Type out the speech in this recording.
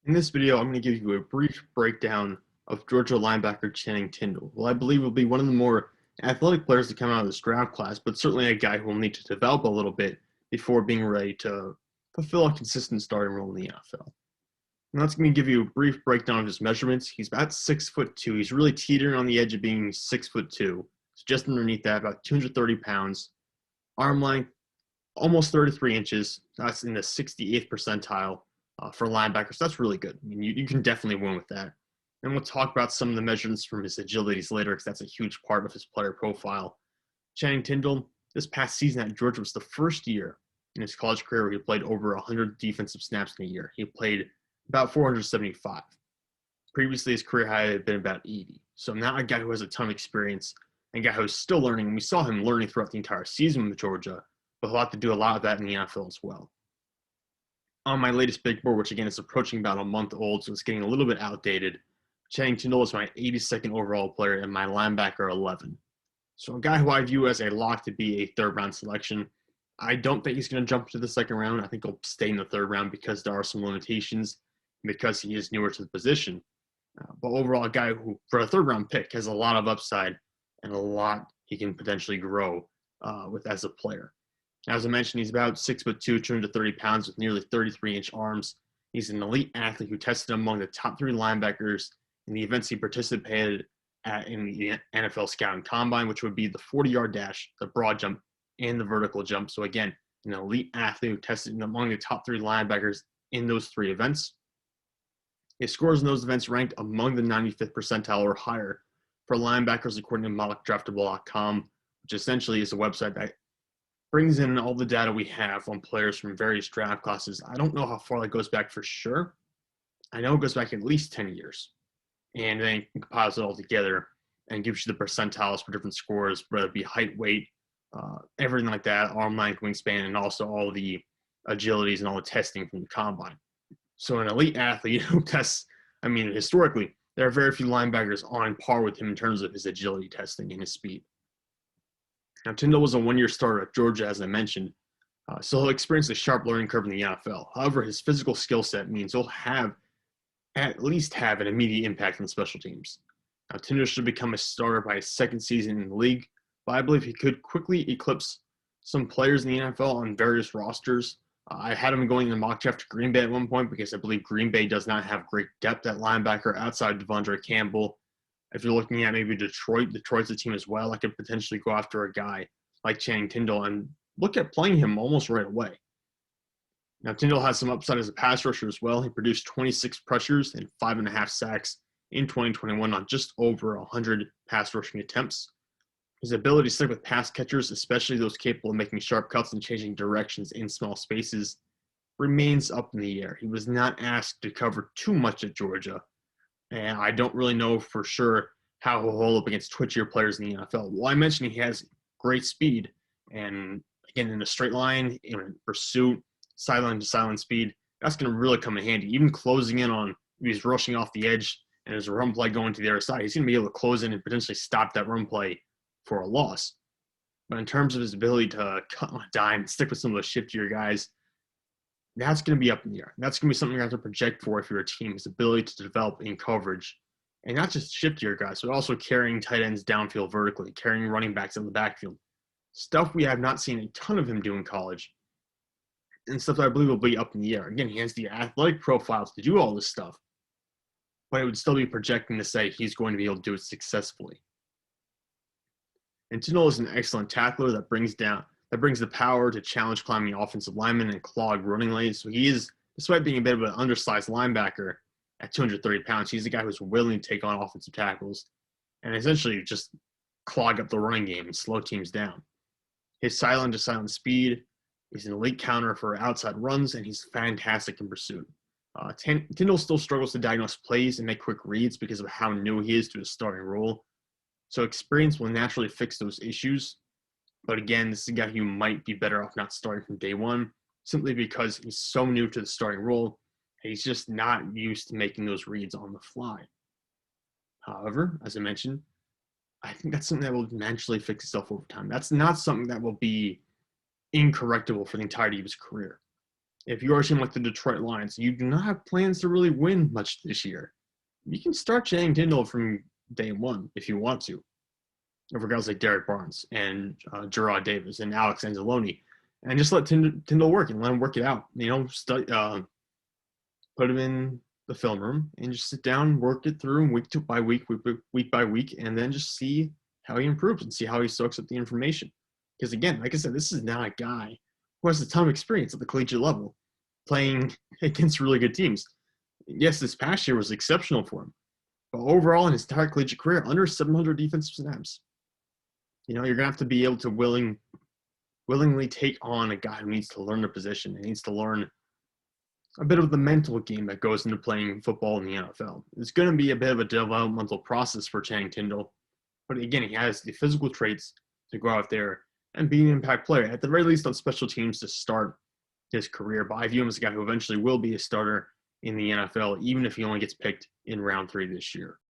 In this video, I'm going to give you a brief breakdown of Georgia linebacker Channing Tindall, who I believe will be one of the more athletic players to come out of this draft class, but certainly a guy who will need to develop a little bit before being ready to fulfill a consistent starting role in the NFL. And that's going to give you a brief breakdown of his measurements. He's about 6'2". He's really teetering on the edge of being 6'2". So just underneath that, about 230 pounds. Arm length, almost 33 inches. That's in the 68th percentile for linebackers. That's really good. I mean, you can definitely win with that. And we'll talk about some of the measurements from his agilities later because that's a huge part of his player profile. Channing Tindall, this past season at Georgia was the first year in his college career where he played over 100 defensive snaps in a year. He played about 475. Previously, his career high had been about 80. So not a guy who has a ton of experience, and a guy who's still learning. And we saw him learning throughout the entire season with Georgia, but he'll have to do a lot of that in the NFL as well. On my latest big board, which again is approaching about a month old, so it's getting a little bit outdated, Channing Tindall is my 82nd overall player and my linebacker 11. So a guy who I view as a lock to be a third-round selection. I don't think he's going to jump to the second round. I think he'll stay in the third round because there are some limitations, because he is newer to the position. But overall, a guy who, for a third-round pick, has a lot of upside and a lot he can potentially grow with as a player. As I mentioned, he's about 6'2", 230 pounds with nearly 33-inch arms. He's an elite athlete who tested among the top 3 linebackers in the events he participated at in the NFL Scouting Combine, which would be the 40-yard dash, the broad jump, and the vertical jump. So again, an elite athlete who tested among the top 3 linebackers in those 3 events. His scores in those events ranked among the 95th percentile or higher for linebackers according to MockDraftable.com, which essentially is a website that brings in all the data we have on players from various draft classes. I don't know how far that goes back for sure. I know it goes back at least 10 years. And then compiles it all together and gives you the percentiles for different scores, whether it be height, weight, everything like that, arm length, wingspan, and also all the agilities and all the testing from the combine. So an elite athlete who tests, I mean, historically, there are very few linebackers on par with him in terms of his agility testing and his speed. Now, Tindall was a one-year starter at Georgia, as I mentioned, so he'll experience a sharp learning curve in the NFL. However, his physical skill set means he'll at least have an immediate impact on special teams. Now, Tindall should become a starter by his second season in the league, but I believe he could quickly eclipse some players in the NFL on various rosters. I had him going in mock draft to Green Bay at one point because I believe Green Bay does not have great depth at linebacker outside Devondre Campbell. If you're looking at maybe Detroit's a team as well. I could potentially go after a guy like Channing Tindall and look at playing him almost right away. Now, Tindall has some upside as a pass rusher as well. He produced 26 pressures and 5.5 sacks in 2021 on just over 100 pass rushing attempts. His ability to stick with pass catchers, especially those capable of making sharp cuts and changing directions in small spaces, remains up in the air. He was not asked to cover too much at Georgia, and I don't really know for sure how he'll hold up against twitchier players in the NFL. Well, I mentioned he has great speed, and again, in a straight line, in pursuit, sideline to sideline speed, that's going to really come in handy. Even closing in on, if he's rushing off the edge and there's a run play going to the other side, he's going to be able to close in and potentially stop that run play for a loss. But in terms of his ability to cut on a dime and stick with some of those shiftier guys, that's going to be up in the air. That's going to be something you have to project for if you're a team, his ability to develop in coverage. And not just shiftier guys, but also carrying tight ends downfield vertically, carrying running backs in the backfield. Stuff we have not seen a ton of him do in college, and stuff that I believe will be up in the air. Again, he has the athletic profiles to do all this stuff, but it would still be projecting to say he's going to be able to do it successfully. And Tindall is an excellent tackler that brings the power to challenge climbing offensive linemen and clog running lanes. So he is, despite being a bit of an undersized linebacker at 230 pounds, he's a guy who's willing to take on offensive tackles and essentially just clog up the running game and slow teams down. His silent-to-silent speed is an elite counter for outside runs, and he's fantastic in pursuit. Tindall still struggles to diagnose plays and make quick reads because of how new he is to his starting role. So experience will naturally fix those issues. But again, this is a guy who might be better off not starting from day one, simply because he's so new to the starting role. He's just not used to making those reads on the fly. However, as I mentioned, I think that's something that will naturally fix itself over time. That's not something that will be incorrectable for the entirety of his career. If you are a team like the Detroit Lions, you do not have plans to really win much this year. You can start Channing Tindall from day one if you want to. Over guys like Derek Barnes and Gerard Davis and Alex Anzalone, and just let Tindall work and let him work it out. Put him in the film room and just sit down, work it through week by week, and then just see how he improves and see how he soaks up the information. Because again, like I said, this is not a guy who has a ton of experience at the collegiate level playing against really good teams. Yes, this past year was exceptional for him, but overall in his entire collegiate career, under 700 defensive snaps. You're going to have to be able to willingly take on a guy who needs to learn the position and needs to learn a bit of the mental game that goes into playing football in the NFL. It's going to be a bit of a developmental process for Channing Tindall, but again, he has the physical traits to go out there and be an impact player, at the very least on special teams to start his career. But I view him as a guy who eventually will be a starter in the NFL, even if he only gets picked in round 3 this year.